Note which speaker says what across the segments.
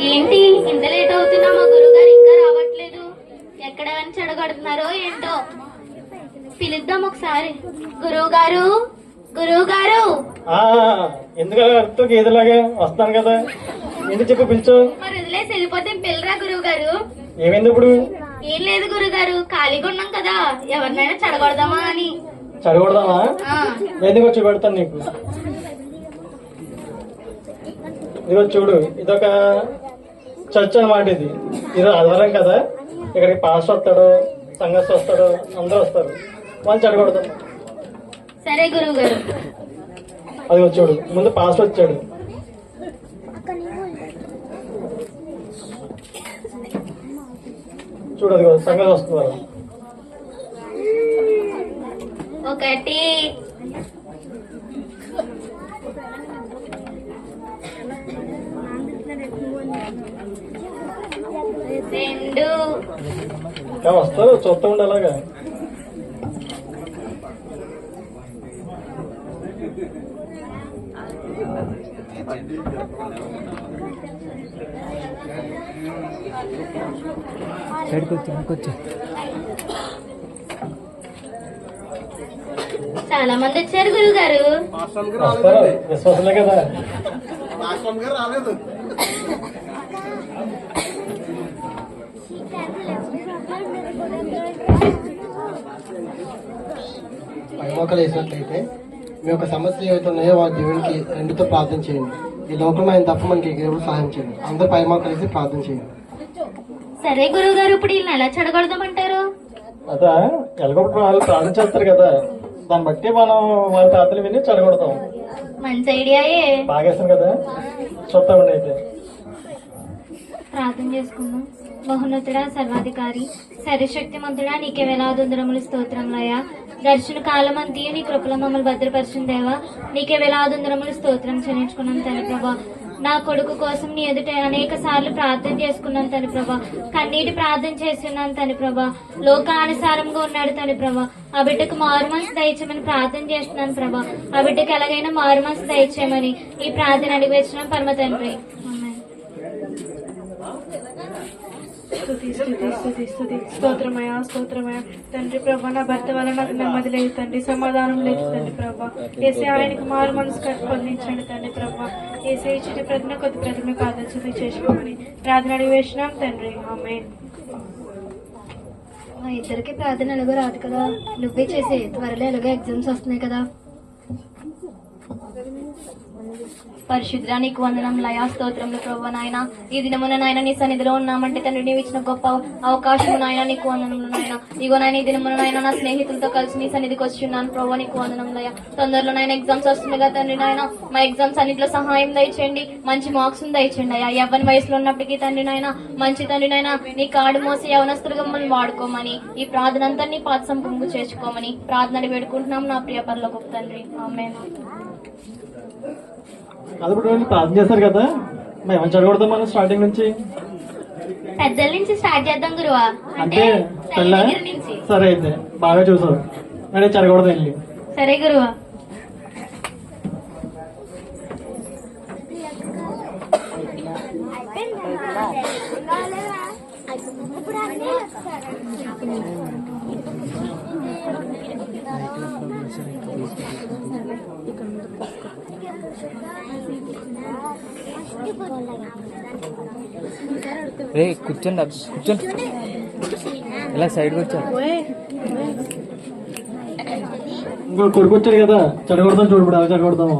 Speaker 1: ఏంటి ఇంత లేట్ అవుతున్నా మా గురుగారు ఇంకా రావట్లేదు? ఎక్కడ చెడగొడుతున్నారో ఏంటో. పిలుద్దాం ఒకసారి. గురువు గారు, గురువు గారు.
Speaker 2: ఎందుకు గేదెలాగా వస్తాను కదా, ఎందుకు చెప్పి పిలిచు.
Speaker 1: మరి వదిలేసి వెళ్ళిపోతే పిల్లరా గురువు గారు?
Speaker 2: ఏమైంది ఇప్పుడు?
Speaker 1: ఏం లేదు గురుగారు, ఖాళీగా ఉన్నాం కదా, ఎవరినైనా చెడగొడదామా అని.
Speaker 2: చెడగొడదామా? ఎందుకు వచ్చి పెడతాను నీకు. ఇదిగో చూడు, ఇదొక చర్చ్ అనమాట. ఇది ఆదివారం కదా, ఇక్కడికి పాస్టర్ వస్తాడు, సంఘస్థ వస్తాడు, అందరూ వస్తారు. వాళ్ళు చెడగొడతాం.
Speaker 1: సరే గురువు గారు.
Speaker 2: అది చూడు, ముందు పాస్టర్ వచ్చాడు. చూడు, అదిగో సంగతి వస్తున్నారు.
Speaker 1: ఒకటి, రెండు.
Speaker 2: ఇంకా వస్తారు, చూస్తూ ఉండి అలాగా.
Speaker 1: చాలా మంది వచ్చారు గురువు గారు.
Speaker 2: వస్తారు, విశ్వాసలే కదా.
Speaker 3: పైమోకలు వేసినట్లయితే మీ యొక్క సమస్యలు ఏవైతే ఉన్నాయో వాటి దేవునికి రెండుతో ప్రార్థన చేయండి. ఈ లోకంలో ఆయన తప్ప మనకి ఎవరు సహాయం చేయండి. అందరూ పైమోకలు వేసి ప్రార్థన చేయండి.
Speaker 1: సరే గురువు గారు, ఇప్పుడు వీళ్ళని ఎలా చెడగొడదామంటారు?
Speaker 2: అదా, ఎలాగొప్పుడు వాళ్ళు ప్రార్థన చేస్తారు కదా, దాన్ని బట్టి మనం వాళ్ళ ప్రార్థనలు విని చెడగొడతాం.
Speaker 1: మంచి ఐడియాయే.
Speaker 2: బాగేస్తాం కదా, చూస్తామండి. అయితే
Speaker 1: ప్రార్థన చేసుకుందాం. మహోన్నతుడా, సర్వాధికారి, సర్వశక్తిమంతుడా, నీకే వేలాదుందరములు స్తోత్రంలయ్యా. దర్శన కాలమంతియు నీ కృపలో మమ్మల్ని భద్రపరిచిన దేవా, నీకే వేలాదుందరములు స్తోత్రం చెల్లించుకున్నాం తండ్రి ప్రభా. నా కొడుకు కోసం నీ ఎదుట అనేక సార్లు ప్రార్థన చేసుకున్నాను తండ్రి ప్రభా. కన్నీటి ప్రార్థన చేస్తున్నాను తండ్రి ప్రభా. లోకానుసారంగా ఉన్నాడు తండ్రి ప్రభా. ఆ బిడ్డకు మారు మనసు దయచేయమని ప్రార్థన చేస్తున్నాను ప్రభా. ఆ బిడ్డకు ఎలాగైనా మారు మనసు దయచేయమని ఈ ప్రార్థన అడిగి వచ్చినాం పరమ తండ్రి.
Speaker 4: స్తోత్రమయ స్తోత్రమయ తండ్రి ప్రభా. నా భర్త వల్ల నాకు నెమ్మది లేదు తండ్రి, సమాధానం లేదు తండ్రి ప్రభా. ఏసే ఆయనకు మారు మనసు పొందించండి తండ్రి ప్రభా. ఏసే ఇచ్చిన ప్రతిన కొద్ది ప్రతిమ ప్రార్థన చేసుకోమని ప్రార్థన అడిగి వేసినాం తండ్రి. ఆమేన్.
Speaker 1: మా ఇద్దరికి ప్రార్థన ఎలాగో రాదు కదా, నువ్వే చేసే. త్వరలో ఎలాగో ఎగ్జామ్స్ వస్తున్నాయి కదా. పరిశుద్ర నీకు వందనం లయా స్తోత్రంలో ప్రభు. నాయన ఈ దినమున నాయన నీ సన్నిధిలో ఉన్నామంటే తండ్రి నీవు ఇచ్చిన గొప్ప అవకాశం నాయన, నీకు వందనంలో నాయన. ఇగో నాయన ఈ దినమున నాయన నా స్నేహితులతో కలిసి నీ సన్నిధికి వచ్చున్నాను ప్రభు, నీకు వందనం లయ. తొందరలో నాయన ఎగ్జామ్స్ వస్తుంది కదా తండ్రి నాయన, మా ఎగ్జామ్స్ అన్నింటిలో సహాయం దయచేయండి, మంచి మార్క్స్ దయచేయండి అయ్యా. యవ్వన వయసులో ఉన్నప్పటికీ తండ్రి నాయన, మంచి తండ్రి నాయన, నీ కాడు మోసి యవనస్తులుగా మమ్మల్ని వాడుకోమని, ఈ ప్రార్థన అంతా నీ పాదసం పొంగు చేసుకోమని ప్రార్థన వేడుకుంటున్నాం నా ప్రియ పరలోకపు తండ్రి. ఆమేన్.
Speaker 2: అది ఇప్పుడు ప్రార్థన చేస్తారు కదా, మేము చెడగొడతాం మనం స్టార్టింగ్ నుంచి.
Speaker 1: పెద్దల నుంచి స్టార్ట్ చేద్దాం గురువా.
Speaker 2: అంటే సరే, అయితే బాగా చూసావు, మరి చెడగొడదాం వెళ్ళి.
Speaker 1: సరే గురువా.
Speaker 5: రే కూర్చోండి, కూర్చోండి, ఇలా సైడ్కి వచ్చారు.
Speaker 2: ఇంకో కొడుకు వచ్చాడు కదా, చెడగొడతాం చూడు. ఇప్పుడు అలా చెడగొడతాము.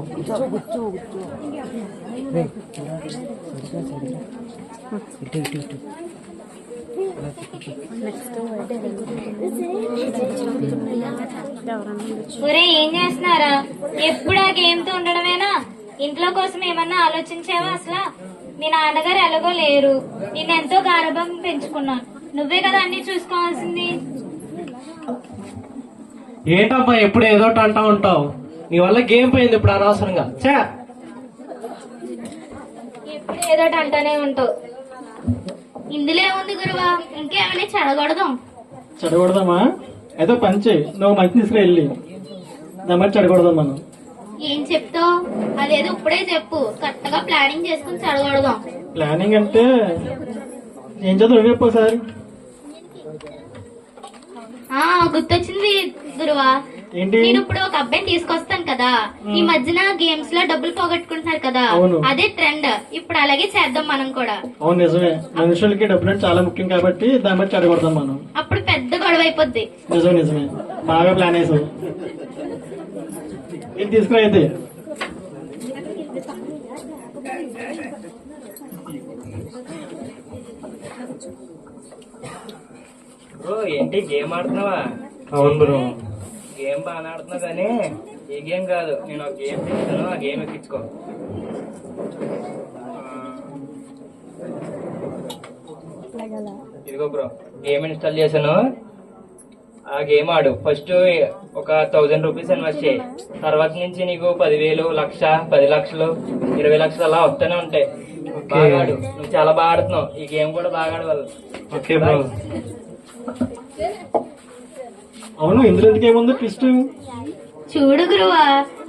Speaker 1: ఒరే ఏం చేస్తున్నారా? ఎప్పుడు ఆ గేమ్ తో ఉండడమేనా? ఇంట్లో కోసం ఏమన్నా ఆలోచించావా అసలు? మీ నాన్నగారు ఎలాగో లేరు, నిన్నెంతో గారభం పెంచుకున్నాను, నువ్వే కదా అన్ని చూసుకోవాల్సింది.
Speaker 6: ఏంటబ్బా ఎప్పుడు ఏదో అంటా ఉంటావు, నీ వల్ల గేమ్ పోయింది ఇప్పుడు అనవసరంగా.
Speaker 1: ఎప్పుడు ఏదో అంటానే ఉంటావు. ఇందులో ఏముంది గురువా, ఇంకేమైనా చెడగొడదాం.
Speaker 2: చెడగొడదామా? ఏదో పంచి నువ్వు మంచి తీసుకురా వెళ్ళి, దాని మరి చెడగొడదాం మనం.
Speaker 1: ఏం చెప్తావు? అదేదో ఇప్పుడే చెప్పు, కరెక్ట్ గా ప్లానింగ్ చేసుకుని చెడగొడదాం.
Speaker 2: ప్లానింగ్ అంటే ఏం చదువు చెప్పు సార్.
Speaker 1: గుర్తొచ్చింది గురువా.
Speaker 2: ఏంటి?
Speaker 1: నేను ఇప్పుడు ఒక అబ్బాయిని తీసుకొస్తాను కదా, ఈ మధ్యన గేమ్స్ లో డబ్బులు పోగొట్టుకుంటున్నారు కదా,
Speaker 2: అవును.
Speaker 1: అదే ట్రెండ్. ఇప్పుడు అలాగే చేద్దాం మనం కూడా.
Speaker 2: అవును నిజమే, మనుషులకి డబ్బులు అంటే చాలా ముఖ్యం కాబట్టి దాన్ని బట్టి చెడగొడతాం మనం.
Speaker 1: అప్పుడు పెద్ద గొడవ అయిపోద్ది.
Speaker 2: నిజమే బాగా ప్లాన్ వేసావు. ఇది తీసుకురా అయితే.
Speaker 7: బ్రో ఏంటి గేమ్ ఆడుతున్నావా?
Speaker 2: అవును బ్రో.
Speaker 7: గేమ్ బాగా ఆడుతున్నావు కానీ ఈ గేమ్ కాదు, నేను ఒక గేమ్ చేస్తాను, ఆ గేమ్ ఎక్కించుకో. ఇదిగో బ్రో గేమ్ ఇన్స్టాల్ చేశాను, ఆ గేమ్ ఆడు. ఫస్ట్ ఒక 1000 రూపీస్ ఇన్వెస్ట్ చేయి, తర్వాత నుంచి నీకు 10,000, 1,00,000, 10 లక్షలు, 20 లక్షలు అలా వస్తూనే ఉంటాయి. బాగా ఆడు, నువ్వు చాలా బాగా ఆడుతున్నావు, ఈ గేమ్ కూడా బాగా ఆడవాలి.
Speaker 2: Okay bro. అవును ఇందులో ఎందుకేముంది ట్విస్ట్?
Speaker 1: చూడు గురువా,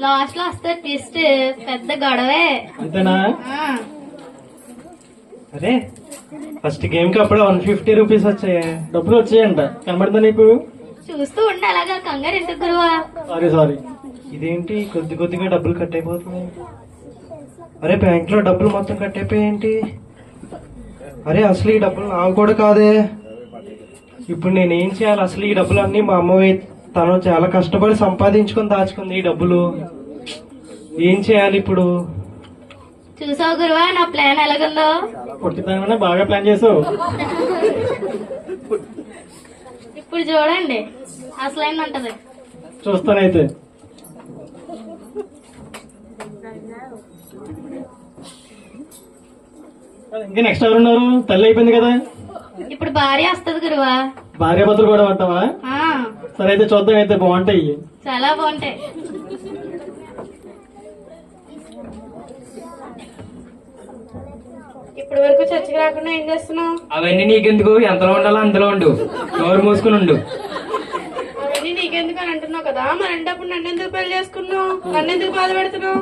Speaker 1: లాస్ట్ లో వస్తే ట్విస్ట్ పెద్ద గొడవే.
Speaker 2: అంతేనా?
Speaker 6: అరే ఫస్ట్ గేమ్ కి అప్పుడే 150 రూపీస్ వచ్చాయి.
Speaker 2: డబ్బులు వచ్చాయంట, కనబడుతుందా నీకు?
Speaker 1: చూస్తూ ఉండి అలాగా కంగారు ఎందుకు గురువా?
Speaker 2: సారీ.
Speaker 6: ఇదేంటి కొద్ది కొద్దిగా డబ్బులు కట్ అయిపోతున్నాయి. అరే బ్యాంక్ లో డబ్బులు మొత్తం కట్ అయిపోయాయేంటి? అరే అసలు ఈ డబ్బులు నాకు కూడా కాదే. ఇప్పుడు నేను ఏం చేయాలి? అసలు ఈ డబ్బులు అన్ని మా అమ్మవి, తను చాలా కష్టపడి సంపాదించుకొని దాచుకుంది ఈ డబ్బులు. ఏం చేయాలి ఇప్పుడు?
Speaker 1: చూసావు గురువా నా ప్లాన్ ఎలాగుందో?
Speaker 2: కొట్టిదానివల్ల బాగా ప్లాన్ చేసావు.
Speaker 1: ఇప్పుడు చూడండి అసలైన ఉంటది.
Speaker 2: చూస్తానైతే. ఇంకా నెక్స్ట్ ఎవరున్నారు? తల్లి అయిపోయింది కదా,
Speaker 1: ఇప్పుడు భార్య వస్తది గురువా.
Speaker 2: భార్య భర్తలు కూడా అంటావా?
Speaker 1: ఆ,
Speaker 2: సరే అయితే చూద్దాం, అయితే బాగుంటాయి.
Speaker 1: చాలా బాగుంటాయి.
Speaker 4: ఇప్పటి వరకు చర్చకి రాకుండా ఏం చేస్తున్నావు?
Speaker 7: అవన్నీ నీకెందుకు, ఎంతలో ఉండాలో అందులో ఉండు, నోరు మూసుకుని ఉండు.
Speaker 4: అవన్నీ నీకెందుకు అని అంటున్నావు కదా, మరి అంటప్పుడు నన్ను ఎందుకు పెళ్లి చేసుకున్నావు? నన్ను ఎందుకు బాధ పెడుతున్నావు?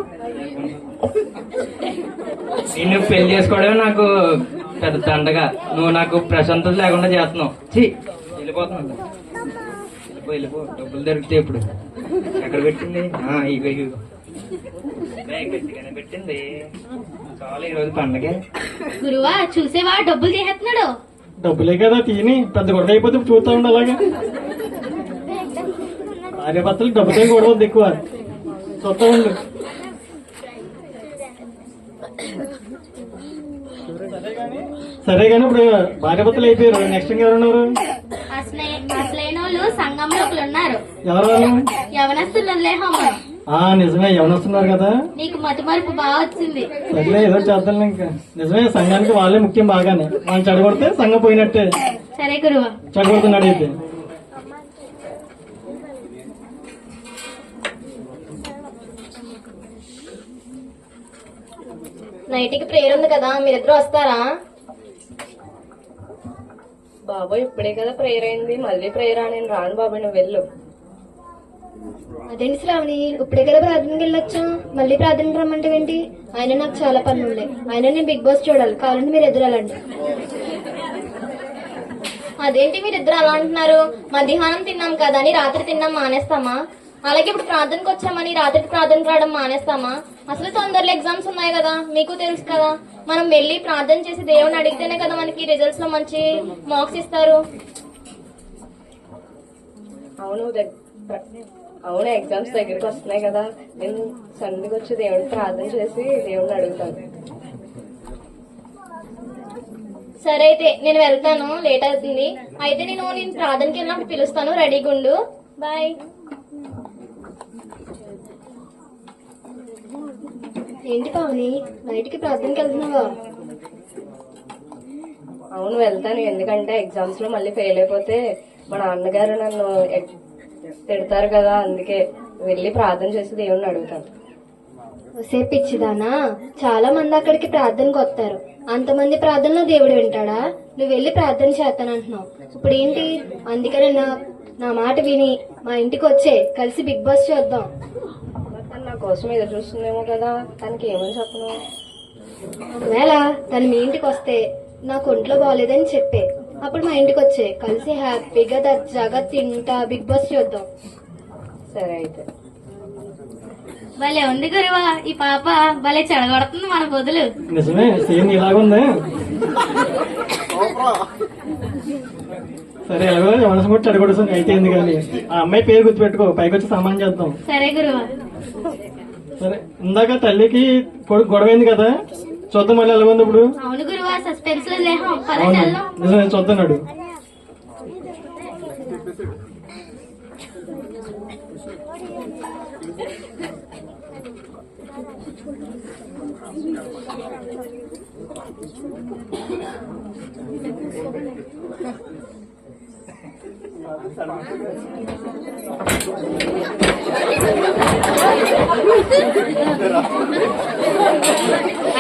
Speaker 7: నిన్ను పెళ్లి చేసుకోవడమే నాకు పెద్ద దండగా, నువ్వు నాకు ప్రశాంతత లేకుండా చేస్తున్నావు. ఛీ వెళ్ళిపోతున్నాను. వెళ్ళిపో, డబ్బులు దొరుకుతాయి ఇప్పుడు. ఎక్కడ పెట్టింది? ఇగో గట్టిగానే పెట్టింది. చాలా ఈరోజు పండగే.
Speaker 1: గురువా చూసేవా డబ్బులు తీసేస్తున్నాడు.
Speaker 2: డబ్బులే కదా తీని, పెద్ద గొడవ అయిపోతే చూస్తా ఉండు అలాగే. భార్య భర్తలు డబ్బుతో గొడవ వద్దు ఎక్కువ, చూస్తా ఉండు. సరే కానీ ఇప్పుడు భార్య భర్తలు అయిపోయారు, నెక్స్ట్ ఎవరున్నారు?
Speaker 1: అసలైన వాళ్ళు సంఘంలో ఒకరు ఉన్నారు.
Speaker 2: ఎవరు వాళ్ళు?
Speaker 1: యవనస్తులు లేహమ్మ.
Speaker 2: నిజమే ఎవరొస్తున్నారు కదా.
Speaker 1: నీకు మతి మరుపు బాగా వచ్చింది.
Speaker 2: సర్లే ఏదో చేద్దాం ఇంకా. నిజమే సంఘానికి వాళ్ళే ముఖ్యం బాగానే, వాళ్ళు చెడగొడితే సంఘం పోయినట్టే.
Speaker 1: సరే గురువా.
Speaker 2: చెడగొడుతున్నాడు అయితే.
Speaker 1: నైట్కి ప్రేయర్ ఉంది కదా, మీరిద్దరు వస్తారా?
Speaker 8: బాబాయ్ ఇప్పుడే కదా ప్రేయర్ అయింది, మళ్ళీ ప్రేయర్ నేను రాను బాబాయ్, నువ్వు వెళ్ళు.
Speaker 1: అదేంటి శ్రావణి, ఇప్పుడే కదా ప్రార్థనకి వెళ్ళొచ్చా, మళ్ళీ ప్రార్థనకి రమ్మంటే ఏంటి? ఆయన నాకు చాలా పనులు ఉన్నాయి, ఆయన నేను బిగ్ బాస్ చూడాలి, కావాలంటే మీరు ఎదురాలండి. అదేంటి మీరిద్దరు అలా అంటున్నారు? మధ్యాహ్నం తిన్నాం కదా అని రాత్రి తిన్నాం మానేస్తామా? అలాగే ఇప్పుడు ప్రార్థనకు వచ్చామని రాత్రికి ప్రార్థనకు రావడం మానేస్తామా? అసలు తొందరలో ఎగ్జామ్స్ ఉన్నాయి కదా, మీకు తెలుసు కదా. మనం వెళ్ళి ప్రార్థన చేసి దేవుని అడిగితేనే కదా మనకి రిజల్ట్స్ లో మంచి మార్క్స్ ఇస్తారు.
Speaker 8: అవును ఎగ్జామ్స్ దగ్గరికి వస్తున్నాయి కదా, నేను సంధికి వచ్చి దేవుడికి ప్రార్థన చేసి దేవుడిని అడుగుతాను.
Speaker 1: సరే అయితే నేను వెళ్తాను, లేట్ అవుతుంది. అయితే నేను ప్రార్థనకి వెళ్ళినప్పుడు పిలుస్తాను, రెడీగా ఉండు. బాయ్. ఏంటి పావని, నైట్కి ప్రార్థనకి వెళ్తున్నావా?
Speaker 8: అవును వెళ్తాను, ఎందుకంటే ఎగ్జామ్స్ లో మళ్ళీ ఫెయిల్ అయిపోతే మా నాన్నగారు నన్ను తిడతారు కదా, అందుకే వెళ్ళి ప్రార్థన చేసి దేవుడిని అడుగుతాను.
Speaker 1: సేపు ఇచ్చిదానా, చాలా మంది అక్కడికి ప్రార్థనకు వస్తారు, అంతమంది ప్రార్థనలో దేవుడు వింటాడా? నువ్వు వెళ్ళి ప్రార్థన చేస్తానంటున్నావు, ఇప్పుడు ఏంటి? అందుకని నా మాట విని మా ఇంటికి వచ్చే, కలిసి బిగ్ బాస్ చూద్దాం.
Speaker 8: తను నా కోసం ఎదురు చూస్తుందేమో కదా, తనకి ఏమని చెప్పను?
Speaker 1: ఒకవేళ తను మీ ఇంటికి వస్తే నాకు ఒంట్లో బాగాలేదని చెప్పే, అప్పుడు మా ఇంటికి వచ్చే కలిసి హ్యాపీగా దర్జాగా తింటా బిగ్ బాస్ చూద్దాం.
Speaker 8: సరే అయితే.
Speaker 1: భలే ఉంది గురువా, ఈ పాప భలే చెడగొడుతుంది మన బదులు.
Speaker 2: నిజమే, సేమ్ ఇలాగుంది. సరే ఎలాగో మనసు కూడా చెడగొడుతుంది అయితే ఎందుకు కానీ ఆ అమ్మాయి పేరు గుర్తుపెట్టుకో, పైకి వచ్చి సమానం చేద్దాం.
Speaker 1: సరే గురువా.
Speaker 2: సరే, ఇందాక తల్లికి కొడుకు గొడవ అయింది కదా, చూద్దాం మళ్ళీ ఎలా ఉంది ఇప్పుడు.
Speaker 1: అవును గురువా, సస్పెన్స్ లో లేహం
Speaker 2: అవును, నిజమే, చూద్దాడు.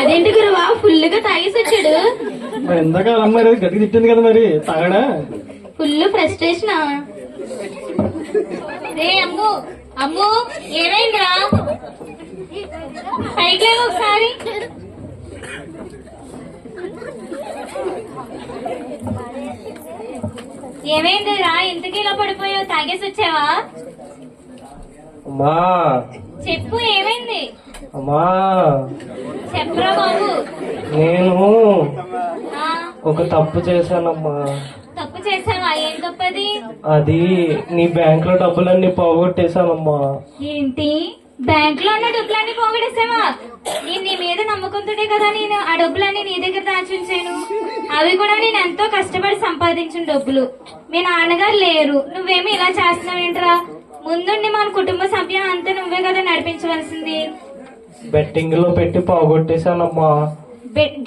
Speaker 1: అదేంటి గురువా ఫుల్ గా తాగేసి వచ్చాడు?
Speaker 2: మరి ఇందాక వాళ్ళ అమ్మాయి గట్టిగా తిట్టింది కదా, మరి తాగడా?
Speaker 1: Full frustration. రే అమ్ము అమ్ము, ఏమైందిరా? పైకి లేవు ఒకసారి. ఏమైందిరా, ఇంతకీ ఇలా పడిపోయావు? తాగేసి వచ్చావా?
Speaker 6: అమ్మా
Speaker 1: చెప్పు, ఏమైంది?
Speaker 6: అమ్మా,
Speaker 1: చెప్పరా బాబు.
Speaker 6: నేను
Speaker 1: ఆ,
Speaker 6: ఒక తప్పు చేశానమ్మా.
Speaker 1: తప్పు చేసావా? ఏం తప్పది?
Speaker 6: అది నీ బ్యాంక్ లో డబ్బులన్నీ పోగొట్టేశానమ్మా.
Speaker 1: ఏంటి, బ్యాంక్ లో ఉన్న డబ్బులన్నీ పోగొట్టేసావా? నేను నీ మీద నమ్మకంతోటే కదా నేను ఆ డబ్బులన్నీ నీ దగ్గర దాచుంచాను. అవి కూడా నేను ఎంతో కష్టపడి సంపాదించిన డబ్బులు. మీ నాన్నగారు లేరు, నువ్వేమి ఇలా చేస్తున్నావేంట్రా? ముందుండి మన కుటుంబ సభ్యం అంతా నువ్వే కదా నడిపించవలసింది.
Speaker 6: బెట్టింగ్ లో పెట్టి పోగొట్టేశానమ్మా.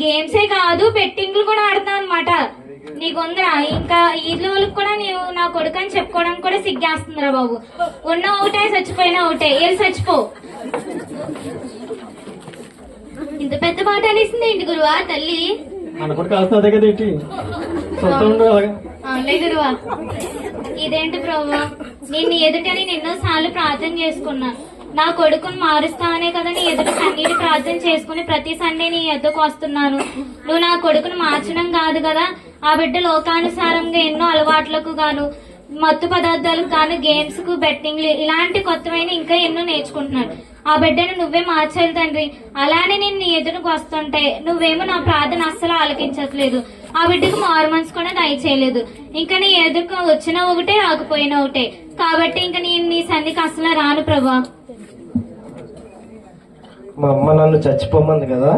Speaker 1: గేమ్సే కాదు, బెట్టింగ్లు కూడా ఆడుతున్నావు అనమాట. నీకుందిరా ఇంకా ఈద్ల వాళ్ళకి కూడా నీవు నా కొడుకు అని చెప్పుకోవడానికి కూడా సిగ్గేస్తుందిరా బాబు. ఉన్న ఒకటే, చచ్చిపోయినా ఒకటే. ఏం చచ్చిపో. ఇంత పెద్ద మాట అనేసింది ఏంటి గురువా తల్లి?
Speaker 2: మన కూడా కాస్త అదే కదా ఏంటి, చూస్తుండు అలాగా.
Speaker 1: అవునులే గురువా. ఇదేంటి ప్రభు, నిన్ను ఎదుటని ఎన్నో సార్లు ప్రార్థన చేసుకున్నా. నా కొడుకుని మారుస్తానే కదా నీ ఎదుట కన్నీటి ప్రార్థన చేసుకుని ప్రతి సండే నీ ఎద్దుకు వస్తున్నాను. నువ్వు నా కొడుకుని మార్చడం కాదు కదా, ఆ బిడ్డ లోకానుసారంగా ఎన్నో అలవాట్లకు గాను, మత్తు పదార్థాలకు గాను, గేమ్స్ కు, బెట్టింగ్లు ఇలాంటి కొత్తమైన ఇంకా ఎన్నో నేర్చుకుంటున్నాడు. ఆ బిడ్డను నువ్వే మార్చాలి తండ్రి. అలానే నేను నీ ఎదురుకు వస్తుంటే నువ్వేమో నా ప్రార్థన అస్సలు ఆలకించట్లేదు. ఆ బిడ్డకు మారు మనసు కూడా దయచేయలేదు. ఇంకా నీ ఎదురుకు వచ్చినా ఒకటే, రాకపోయినా ఒకటే. కాబట్టి ఇంకా నేను నీ సన్నిధికి అస్సలు రాను ప్రభా.
Speaker 6: మా అమ్మ నన్ను చచ్చిపోమంది కదా,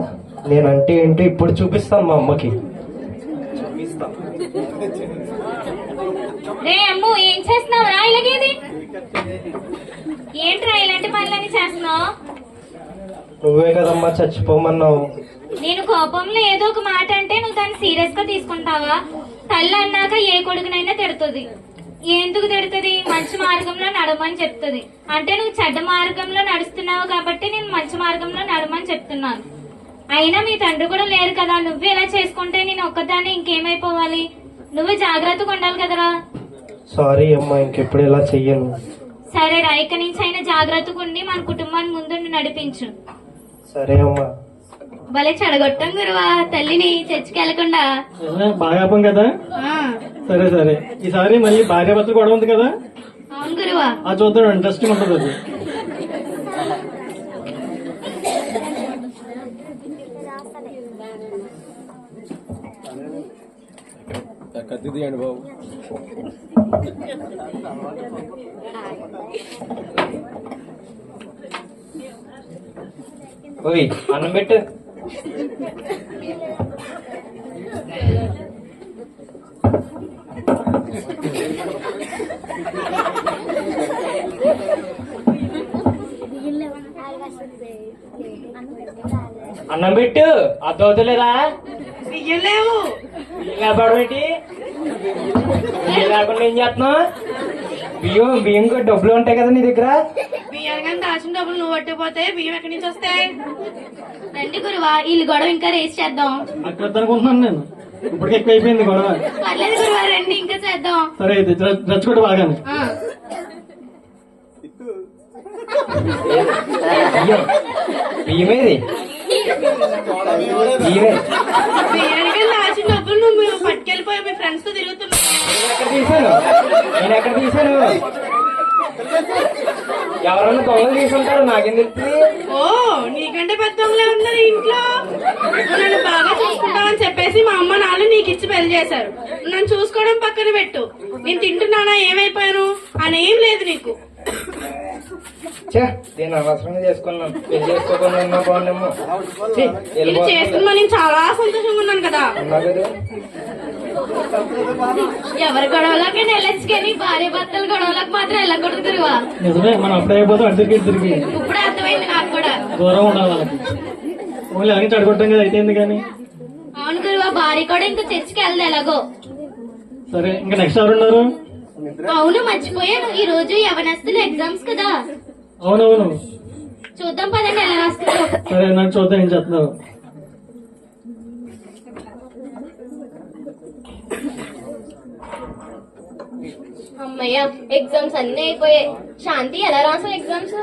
Speaker 6: నేనంటే ఏంటి ఇప్పుడు చూపిస్తాను మా అమ్మకి.
Speaker 1: రే అమ్ము, ఏం చేస్తున్నావు రా? ఇలాగేది ఏంట్రా ఇలాంటి పనులన్నీ చేస్తున్నావు?
Speaker 6: నువ్వే కదమ్మా చచ్చిపోమన్నావు.
Speaker 1: నేను కోపంలో ఏదో ఒక మాట అంటే నువ్వు దాన్ని సీరియస్ గా తీసుకుంటావా? తల్లి అన్నాక ఏ కొడుకునైనా తిడుతుంది. ఎందుకు తిడుతుంది? మంచి మార్గంలో నడమని చెప్తుంది. అంటే నువ్వు చెడ్డ మార్గంలో నడుస్తున్నావు కాబట్టి నేను మంచి మార్గంలో నడమని చెప్తున్నాను. అయినా మీ తండ్రి కూడా లేరు కదా, నువ్వు ఎలా చేసుకుంటే నేను ఒక్కదాన్ని ఇంకేమైపోవాలి? నువ్వు జాగ్రత్తగా ఉండాలి కదరా.
Speaker 6: సారీ అమ్మా, ఇంకెప్పుడు ఇలా చెయ్యను.
Speaker 1: సరే రా, ఇక నుంచి అయినా జాగ్రత్తగా ఉండి మన కుటుంబాన్ని ముందుండి నడిపించు.
Speaker 6: సరే అమ్మా.
Speaker 1: భలే చెడగొట్టం గురువా తల్లిని చర్చికి వెళ్లకుండా.
Speaker 2: బాగా ఆపం కదా. సరే సరే, ఈసారి మళ్ళీ భార్యాభర్తలు గొడవ ఉంది కదా.
Speaker 1: అవును గురువా.
Speaker 2: అది చూద్దాం, ఇంట్రెస్టింగ్ ఉంటుంది అది.
Speaker 9: కత్తిదీయండి బాబు.
Speaker 7: ఓయ్ అన్నం పెట్టు. అన్నం పెట్టు. అద్దవుతలేదా?
Speaker 4: బియ్యలేవు.
Speaker 7: పెట్టి బియ్యం లేకుండా ఏం చేస్తున్నావు? బియ్యం డబ్బులు ఉంటాయి కదా నీ దగ్గర.
Speaker 4: బియ్యానికి దాచిన డబ్బులు నువ్వు పట్టిపోతే బియ్యం ఎక్కడి నుంచి వస్తాయి?
Speaker 1: రండి గురువా, వీళ్ళు గొడవ ఇంకా రేస్ చేద్దాం.
Speaker 2: అక్కడ అనుకుంటున్నాను నేను, ఇప్పటికి ఎక్కువ అయిపోయింది గొడవ.
Speaker 1: పర్లేదు గురువా, రండి ఇంకా చేద్దాం.
Speaker 2: సరే అయితే రచ్చుకోడు బాగానే.
Speaker 7: బియ్యం ఏది? ఇవే
Speaker 4: బియ్యానికి దాచిన డబ్బులు నువ్వు పట్టుకెళ్ళిపోయి మీ ఫ్రెండ్స్ తో తిరుగుతున్నావు.
Speaker 7: నేను ఎక్కడ తీసాను ఎవరన్నా దొంగలు తీసుకుంటారు నాకేం తెలుస్తుంది.
Speaker 4: ఓ నీకంటే పెద్దోళ్ళే ఉన్నారు ఇంట్లో. నువ్వు నన్ను బాగా చూసుకుంటావని చెప్పేసి మా అమ్మ నాన్న నీకు ఇచ్చి పెళ్లి చేశారు. నువ్వు నన్ను చూసుకోవడం పక్కన పెట్టు. నేను తింటున్నానా ఏమైపోయాను అనేం లేదు నీకు.
Speaker 7: నేను అనవసరంగా చేసుకున్నాను. పెళ్లి చేసుకోకుండా ఉన్నా బాగుండేమో. ఛీ,
Speaker 4: ఇది
Speaker 7: వెళ్ళిపో.
Speaker 4: చేసుకున్నా నేను చాలా సంతోషంగా ఉన్నాను కదా.
Speaker 7: ఉన్నా కదా.
Speaker 1: ఎవరి గొడవలకి వెళ్ళొచ్చు కానీ భార్య భర్తల గొడవలకు మాత్రం వెళ్ళకూడదు గురువా.
Speaker 2: నిజమే, మనం అప్పుడే అయిపోతాం అటు తిరిగి
Speaker 1: ఇప్పుడే అర్థమైంది నాకు కూడా.
Speaker 2: దూరం ఉండాలి వాళ్ళకి. ఓన్లీ అలాగే చెడగొట్టం కదా అయితే కానీ.
Speaker 1: అవును గురువా, భార్య కూడా ఇంకా చర్చికి వెళ్దా ఎలాగో.
Speaker 2: సరే, ఇంకా నెక్స్ట్ ఎవరు ఉన్నారు?
Speaker 1: అవును మర్చిపోయాను, ఈ రోజు యవనస్తులు ఎగ్జామ్స్ కదా.
Speaker 2: అవునవును.
Speaker 1: చూద్దాం పదండి ఎలా రాస్తున్నావు.
Speaker 2: సరే, నాకు చూద్దాం ఏం చేస్తున్నావు.
Speaker 1: అమ్మయ్య, ఎగ్జామ్స్ అన్ని అయిపోయాయి. శాంతి ఎలా రాసావు ఎగ్జామ్స్?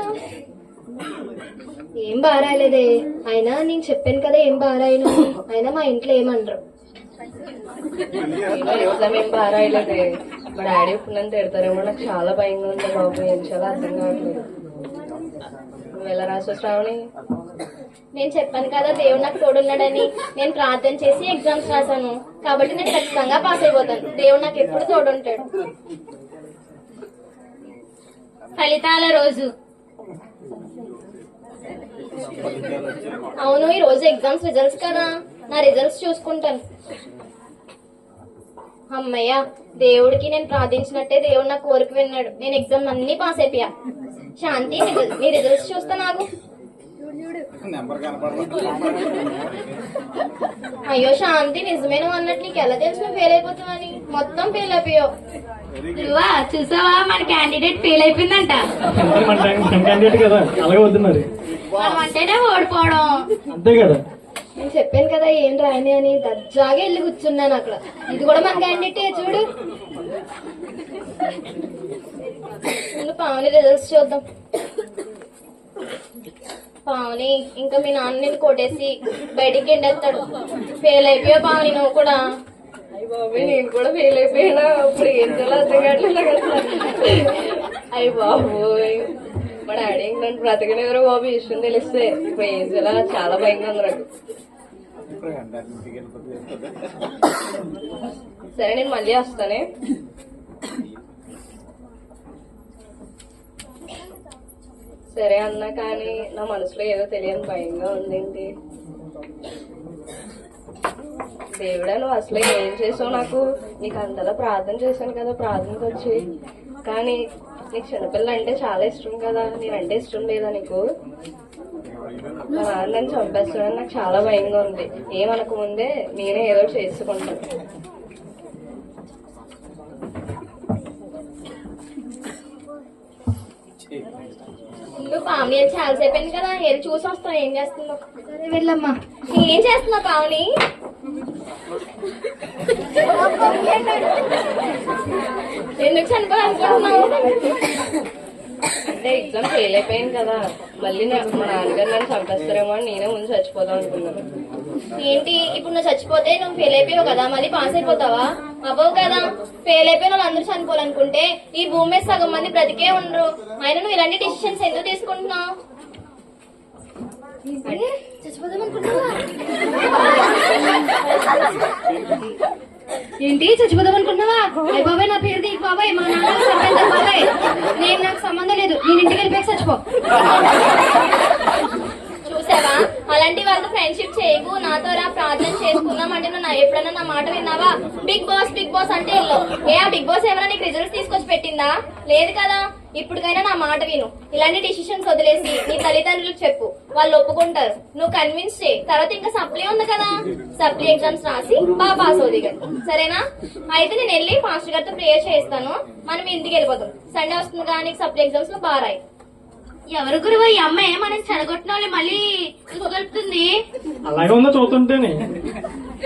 Speaker 1: ఏం బాగా రాయలేదే. అయినా నేను చెప్పాను కదా ఏం బాగా రాయను. అయినా మా ఇంట్లో ఏమనరు.
Speaker 8: ఎగ్జామ్ ఏం బాగా రాయలేదే. మా డాడీ ఇప్పుడు నన్ను తిడతారేమో నాకు చాలా భయంగా ఉంది బాబు. ఏం చాలా అర్థం కావట్లేదు. నువ్వు ఎలా రాసో శ్రావణి?
Speaker 1: నేను చెప్పాను కదా దేవుడు నాకు తోడున్నాడని. నేను ప్రార్థన చేసి ఎగ్జామ్స్ రాశాను కాబట్టి నేను ఖచ్చితంగా పాస్ అయిపోతాను. దేవుడు నాకు ఎప్పుడు తోడుంటాడు. ఫలితాల రోజు. అవును, ఈ రోజు ఎగ్జామ్స్ రిజల్ట్స్ కదా. నా రిజల్ట్స్ చూసుకుంటాను. అమ్మయ్య, దేవుడికి నేను ప్రార్థించినట్టే దేవుడు నా కోరిక విన్నాడు. నేను ఎగ్జామ్ అన్ని పాస్ అయిపోయా. శాంతి, నీ రిజల్ట్స్ చూస్తా నాకు. అయ్యో శాంతి, నిజమే నువ్వు అన్నట్టు నీకు ఎలా తెలుసు నువ్వు ఫెయిల్ అయిపోతావని? మొత్తం ఫెయిల్ అయిపోయావు. చూసావా, మన క్యాండిడేట్ ఫెయిల్ అయిపోయిందంట.
Speaker 2: మన క్యాండిడేట్ కదా, అలాగే వద్దు మరి.
Speaker 1: మనం అంటేనే ఓడిపోవడం.
Speaker 2: అంతే కదా.
Speaker 1: నేను చెప్పాను కదా ఏం రాయని అని. దర్జాగా వెళ్ళి కూర్చున్నాను అక్కడ. ఇది కూడా మన క్యాండిడేట్ చూడు. ముందు పావని రిజల్ట్స్ చూద్దాం. పావని, ఇంకా మీ నాన్న నేను కొట్టేసి బయటికి ఎండేస్తాడు. ఫెయిల్ అయిపోయావు పావని నువ్వు కూడా.
Speaker 8: అయ్య బాబు, నేను కూడా ఫెయిల్ అయిపోయినా. ఇప్పుడు ఏం చేయాలో అర్థం కావట్లేదు కదా. అయ్య బాబు, మా డాడీ నన్ను బ్రతకనివ్వరు బాబు. ఈ విషయం తెలిస్తే ఇప్పుడు ఏం చేయాలో చాలా భయంగా ఉంది నాకు. సరే, నేను మళ్ళీ వస్తానే. సరే అన్నా, కానీ నా మనసులో ఏదో తెలియని భయంగా ఉందేంటి. దేవుడా, నువ్వు అసలు ఏం చేసావు నాకు? నీకు అంతలా ప్రార్థన చేశాను కదా ప్రార్థనకు వచ్చి. కానీ నీకు చిన్నపిల్ల అంటే చాలా ఇష్టం కదా. నేనంటే ఇష్టం లేదా నీకు? మా నాన్న నన్ను చంపేస్తాడని నాకు చాలా భయంగా ఉంది. ఏమనక ముందే నేనే ఏదో చేసుకుంటాను.
Speaker 1: నువ్వు పావని అని చాలాసేపు అయింది కదా, వెళ్ళి చూసి వస్తావు ఏం చేస్తున్నావు. సరే వెళ్ళమ్మా. ఏం చేస్తున్నావు పావని? ఎందుకు చనిపోవాలనుకుంటున్నావు?
Speaker 8: అంటే ఎగ్జామ్ ఫెయిల్ అయిపోయాను కదా, మళ్ళీ మా నాన్నగారు నన్ను చంపేస్తారేమో అని నేనే ముందు చచ్చిపోదాం అనుకున్నాను.
Speaker 1: ఏంటి, ఇప్పుడు నువ్వు చచ్చిపోతే నువ్వు ఫెయిల్ అయిపోయావు కదా, మళ్ళీ పాస్ అయిపోతావా? అవ్వవు కదా. ఫెయిల్ అయిపోయిన వాళ్ళు అందరూ చనిపోవాలనుకుంటే ఈ భూమి మీద సగం మంది బ్రతికే ఉండరు. అయినా నువ్వు ఇలాంటి డిసిషన్స్ ఎందుకు తీసుకుంటున్నావు? చచ్చిపోదాం అనుకుంటున్నావా? ఏంటి, చచ్చిపోదాం అనుకుంటున్నావా? అయ్య బాబాయ్, నా పేరు దీక్ బాబాయ్, మా నాన్న చంపేద్దాం బాబాయ్. నేను, నాకు సంబంధం లేదు. నేను ఇంటికి వెళ్ళిపోయి చచ్చిపో. చూసావా, అలాంటి వాళ్ళతో ఫ్రెండ్షిప్ చేయకు. నాతో రా, ప్రార్థన చేసుకుందాం అంటే నువ్వు ఎప్పుడన్నా నా మాట విన్నావా? బిగ్ బాస్ బిగ్ బాస్ అంటే ఇల్లు. ఆ బిగ్ బాస్ ఏమైనా నీకు రిజల్ట్స్ తీసుకొచ్చి పెట్టిందా? లేదు కదా. ఇప్పటికైనా నా మాట విను. ఇలాంటి డిసిషన్స్ వదిలేసి నీ తల్లిదండ్రులకు చెప్పు, వాళ్ళు ఒప్పుకుంటారు. నువ్వు కన్విన్స్ చేయి. తర్వాత ఇంకా సప్లీ ఉంది కదా, సప్లీ ఎగ్జామ్స్ రాసి బాగా పాస్ అవుతుంది కదా, సరేనా? అయితే నేను వెళ్ళి మాస్టర్ గారితో ప్రేయర్ చేస్తాను. మనం ఇంటికి వెళ్ళిపోతాం. సండే వస్తుంది కానీ నీకు సప్లీ ఎగ్జామ్స్ లో బాగా రాయి. ఎవరు గురువు ఈ అమ్మాయి మనం చెడగొట్టిన వాళ్ళు మళ్ళీ కలుపుతుంది?
Speaker 2: అలాగే ఉందో చూస్తుంటేనే.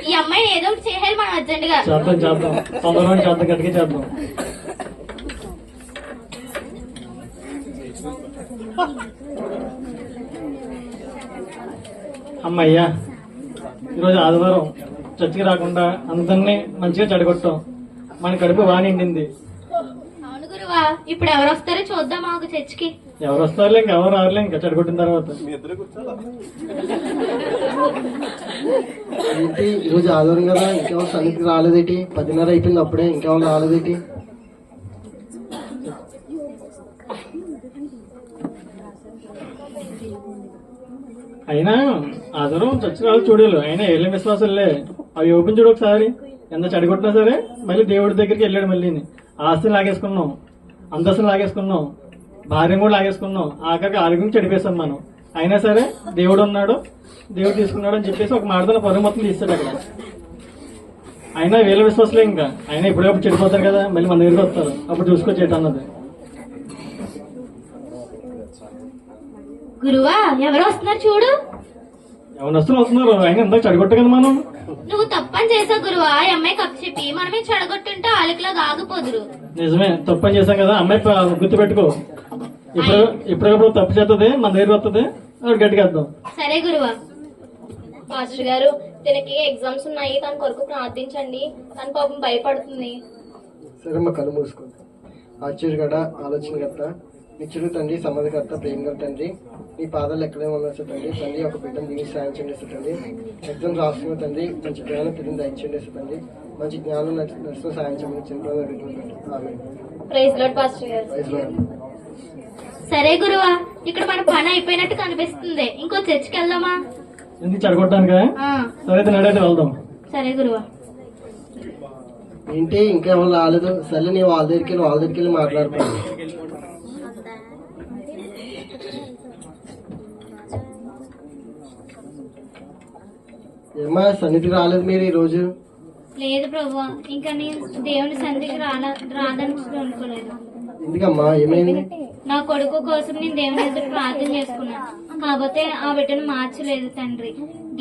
Speaker 1: ఈ అమ్మాయి ఏదో ఒకటి చేయాలి మనం అర్జెంట్ గా.
Speaker 2: చేద్దాం తొందరగా చేద్దాం, గట్టిగా చేద్దాం. అమ్మయ్యా, ఈరోజు ఆదివారం చర్చికి రాకుండా అందరినీ మంచిగా చెడగొట్టాం. మన కడుపు బాగా నిండింది.
Speaker 1: అవును గురువా, ఇప్పుడు ఎవరు వస్తారో చూద్దాం మాకు చర్చికి.
Speaker 2: ఎవరు వస్తారులే, ఇంకెవరు రారులే ఇంకా చెడగొట్టిన తర్వాత.
Speaker 3: ఏంటి ఈరోజు ఆదివారం కదా, ఇంకెవరు సన్నిధికి రాలేదేటి? 10:30 అయిపోయింది, అప్పుడే ఇంకెవరు రాలేదేటి?
Speaker 2: అయినా ఆదివారం చర్చికి రావాలి చూడాలి. అయినా ఏళ్ళ విశ్వాసాలే, అవి ఓపెన్ చూడు ఒకసారి. ఎంత చెడగొట్టినా సరే మళ్ళీ దేవుడి దగ్గరికి వెళ్ళాడు. మళ్ళీ ఆస్తిని లాగేసుకున్నాం, అంతస్తుని లాగేసుకున్నాం, భార్య కూడా లాగేసుకున్నాం, ఆఖరికి ఆరోగ్యం చెడిపేస్తాం మనం. అయినా సరే దేవుడు ఉన్నాడు, దేవుడు తీసుకున్నాడు అని చెప్పేసి ఒక మాటతో పరుగు మొత్తం తీస్తాడు అక్కడ. అయినా వీళ్ళ విశ్వాసలే ఇంకా. అయినా ఇప్పుడప్పుడు చెడిపోతారు కదా, మళ్ళీ మన దగ్గరికి వస్తారు, అప్పుడు చూసుకోవచ్చు అన్నది.
Speaker 1: గురువా, ఎవరు వస్తున్నారు చూడు.
Speaker 2: ఎవరు వస్తున్నారు? అయినా ఎంత చెడగొట్ట కదా మనం.
Speaker 1: నువ్వు తప్పని చేసావు గురువా. ఆ అమ్మాయి కప్పు చెప్పి మనమే చెడగొట్టుంటే వాళ్ళకిలాగా ఆగిపోదురు.
Speaker 2: నిజమే, తప్పని చేశాం కదా. అమ్మాయి గుర్తు పెట్టుకో, ఇప్పుడప్పుడు తప్పు చేస్తుంది, మన దగ్గర వస్తుంది, గట్టిగా వేద్దాం.
Speaker 1: సరే గురువా. మాస్టర్ గారు, తనకి ఎగ్జామ్స్ ఉన్నాయి, తన కొరకు ప్రార్థించండి. తన పాపం భయపడుతుంది.
Speaker 3: సరే మా కళ్ళు మూసుకోండి. ఆశ్చర్యగడ, ఆలోచనకర్త, నిత్యుడు తండ్రి, సమాధికర్త, ప్రేమగల తండ్రి, నీ పాదాలు ఎక్కడే ఉన్నారు తండ్రి. తండ్రి ఒక బిడ్డను దీన్ని సాయం చేయండి తండ్రి. ఎగ్జామ్స్ రాస్తున్న తండ్రి, మంచి జ్ఞానం తిరిగి దయచేయండి తండ్రి. మంచి జ్ఞానం నడుస్తున్న సాయం చేయమని చిన్నపిల్లలు అడుగుతున్నాను. ఆమేన్.
Speaker 1: ప్రైజ్ లార్డ్ పాస్టర్ గారు.
Speaker 3: Praise Lord.
Speaker 1: సరే గురువా, ఇక్కడ మన పని అయిపోయినట్టు కనిపిస్తుంది. ఇంకో చర్చికి వెళ్దామా?
Speaker 2: ఎందుకు చెడగొట్టానుగా? సరే నడైతే వెళ్దాం.
Speaker 1: సరే గురువా.
Speaker 3: ఏంటి ఇంకేమో రాలేదు? సరే నీ వాళ్ళ దగ్గరికి వెళ్ళి మాట్లాడుకోండి. ఏమా సన్నిధికి రాలేదు మీరు ఈ రోజు?
Speaker 1: లేదు ప్రభు, ఇంకా నేను దేవుని సన్నిధికి రాదని అనుకోలేదు.
Speaker 3: ఎందుకమ్మా, ఏమైంది?
Speaker 1: నా కొడుకు కోసం నేను దేవుని ఎదురు ప్రార్థన చేసుకున్నాను. కాకపోతే ఆ బిడ్డను మార్చలేదు తండ్రి.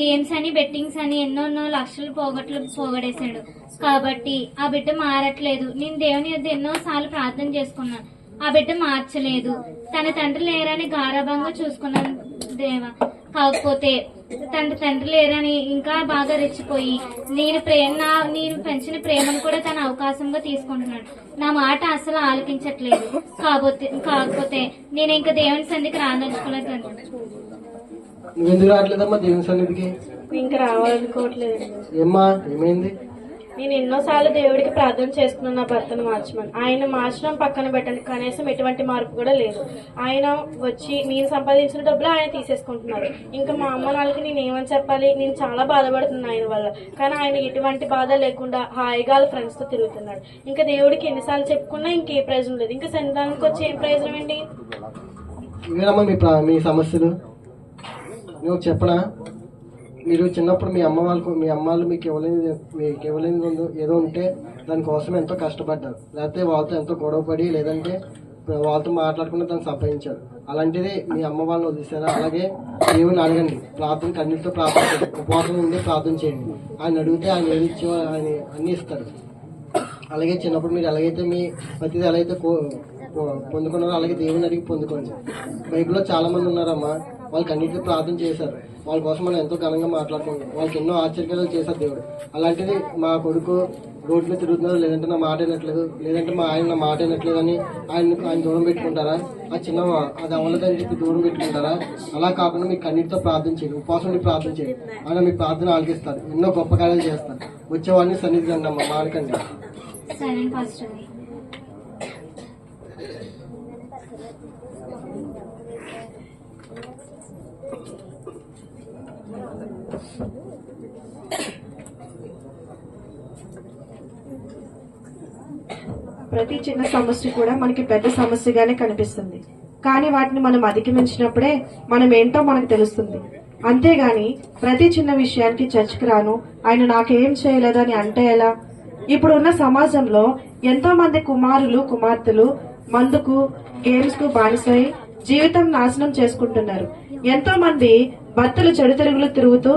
Speaker 1: గేమ్స్ అని, బెట్టింగ్స్ అని ఎన్నో లక్షలు పోగొడేశాడు. కాబట్టి ఆ బిడ్డ మారట్లేదు. నేను దేవుని ఎదురు ఎన్నో సార్లు ప్రార్థన చేసుకున్నాను. ఆ బిడ్డ మార్చలేదు. తన తండ్రి లేరని గారాభంగా చూసుకున్నాను దేవా. కాకపోతే తన తండ్రి లేరని ఇంకా బాగా రెచ్చిపోయి నేను పెంచిన ప్రేమను కూడా తన అవకాశంగా తీసుకుంటున్నాడు. నా మాట అసలు ఆలకించట్లేదు. కాకపోతే నేను ఇంకా దేవుని సన్నిధికి రాదలుచుకోలేదు.
Speaker 3: నువ్వెందుకు రావట్లేదమ్మా దేవుని సన్నిధికి?
Speaker 4: ఇంకా రావాలనుకోవట్లేదు.
Speaker 3: ఏమ్మా, ఏమైంది?
Speaker 4: నేను ఎన్నోసార్లు దేవుడికి ప్రార్థన చేసుకున్నాను నా భర్తను మార్చమని. ఆయన మార్చడం పక్కన పెట్టండి, కనీసం ఎటువంటి మార్పు కూడా లేదు. ఆయన వచ్చి నేను సంపాదించిన డబ్బులు ఆయన తీసేసుకుంటున్నారు. ఇంకా మా అమ్మ నాన్నకి నేను ఏమని చెప్పాలి? నేను చాలా బాధపడుతున్నాను ఆయన వల్ల. కానీ ఆయన ఎటువంటి బాధ లేకుండా హాయిగా ఫ్రెండ్స్ తో తిరుగుతున్నాడు. ఇంకా దేవుడికి ఎన్నిసార్లు చెప్పుకున్నా ఇంకే ప్రయోజనం లేదు. ఇంకా సన్నిధానానికి వచ్చి ఏం ప్రయోజనం ఏంటి?
Speaker 3: ఇవేనమ్మా మీ సమస్యలు. నువ్వు చెప్పనా? మీరు చిన్నప్పుడు మీ అమ్మాళ్ళు మీకు ఇవ్వలేని ఏదో ఉంటే దానికోసం ఎంతో కష్టపడ్డారు. లేకపోతే వాళ్ళతో ఎంతో గొడవపడి, లేదంటే వాళ్ళతో మాట్లాడుకుని దాన్ని సంపాదించారు. అలాంటిది మీ అమ్మ వాళ్ళని వదిలేశారా? అలాగే దేవుని అడగండి, ప్రార్థన కన్నీటితో ప్రార్థించండి, ఉపవాసం ఉండి ప్రార్థన చేయండి. ఆయన అడిగితే ఆయన ఏది ఇచ్చి ఆయన అన్ని ఇస్తారు. అలాగే చిన్నప్పుడు మీరు ఎలాగైతే మీ ప్రతిదీ ఎలాగైతే పొందుకున్నారో అలాగే దేవుని అడిగి పొందుకోండి. బైబిల్లో చాలా మంది ఉన్నారమ్మా, వాళ్ళకి అన్నిటికీ ప్రార్థన చేశారు. వాళ్ళ కోసం మనం ఎంతో ఘనంగా మాట్లాడుకుంటాం. వాళ్ళకి ఎన్నో ఆశ్చర్యాలు చేశారు దేవుడు. అలాంటిది మా కొడుకు రోడ్డు మీద తిరుగుతున్నారు, లేదంటే నా మాట వినట్లేదు, లేదంటే మా ఆయన నా మాట వినట్లేదు అని ఆయన దూరం పెట్టుకుంటారా? ఆ చిన్న అది అవ్వలేదని చెప్పి దూరం పెట్టుకుంటారా? అలా కాకుండా మీకు అన్నిటితో ప్రార్థన చేయండి, ఉపవాసం ప్రార్థన చేయండి. ఆయన మీ ప్రార్థన ఆలకిస్తారు, ఎన్నో గొప్ప కార్యాలు చేస్తారు. వచ్చేవాడిని సన్నిధి రండి అమ్మా, మారకండి.
Speaker 4: ప్రతి చిన్న సమస్య కూడా మనకి పెద్ద సమస్యగానే కనిపిస్తుంది. కానీ వాటిని మనం అధిగమించినప్పుడే మనం ఏంటో మనకు తెలుస్తుంది. అంతేగాని ప్రతి చిన్న విషయానికి చర్చకు రాను, ఆయన నాకేం చేయలేదని అంటే ఎలా? ఇప్పుడు ఉన్న సమాజంలో ఎంతో మంది కుమారులు కుమార్తెలు మందుకు, గేమ్స్ కు బానిసై జీవితం నాశనం చేసుకుంటున్నారు. ఎంతో మంది భర్తలు చెడు తిరుగుతూ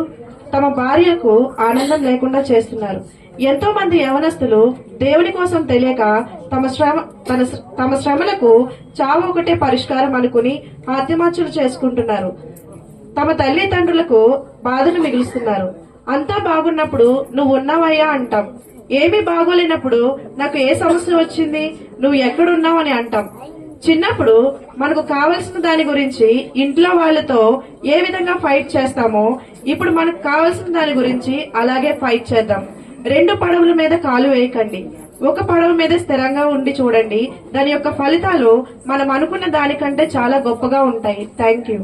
Speaker 4: తమ భార్యకు ఆనందం లేకుండా చేస్తున్నారు. ఎంతో మంది యవనస్తులు దేవుని కోసం తెలియక తమ శ్రమలకు చావు ఒకటే పరిష్కారం అనుకుని ఆత్మహత్యలు చేసుకుంటున్నారు.
Speaker 10: తమ తల్లిదండ్రులకు బాధను మిగులుస్తున్నారు. అంతా బాగున్నప్పుడు నువ్వు ఉన్నావయ్యా అంటాం. ఏమీ బాగోలేనప్పుడు నాకు ఏ సమస్య వచ్చింది, నువ్వు ఎక్కడున్నావు అని అంటాం. చిన్నప్పుడు మనకు కావలసిన దాని గురించి ఇంట్లో వాళ్ళతో ఏ విధంగా ఫైట్ చేస్తామో ఇప్పుడు మనకు కావలసిన దాని గురించి అలాగే ఫైట్ చేద్దాం. 2 పడవల మీద కాలు వేయకండి. ఒక పడవ మీద స్థిరంగా ఉండి చూడండి. దాని యొక్క ఫలితాలు మనం అనుకున్న దానికంటే చాలా గొప్పగా ఉంటాయి. Thank you.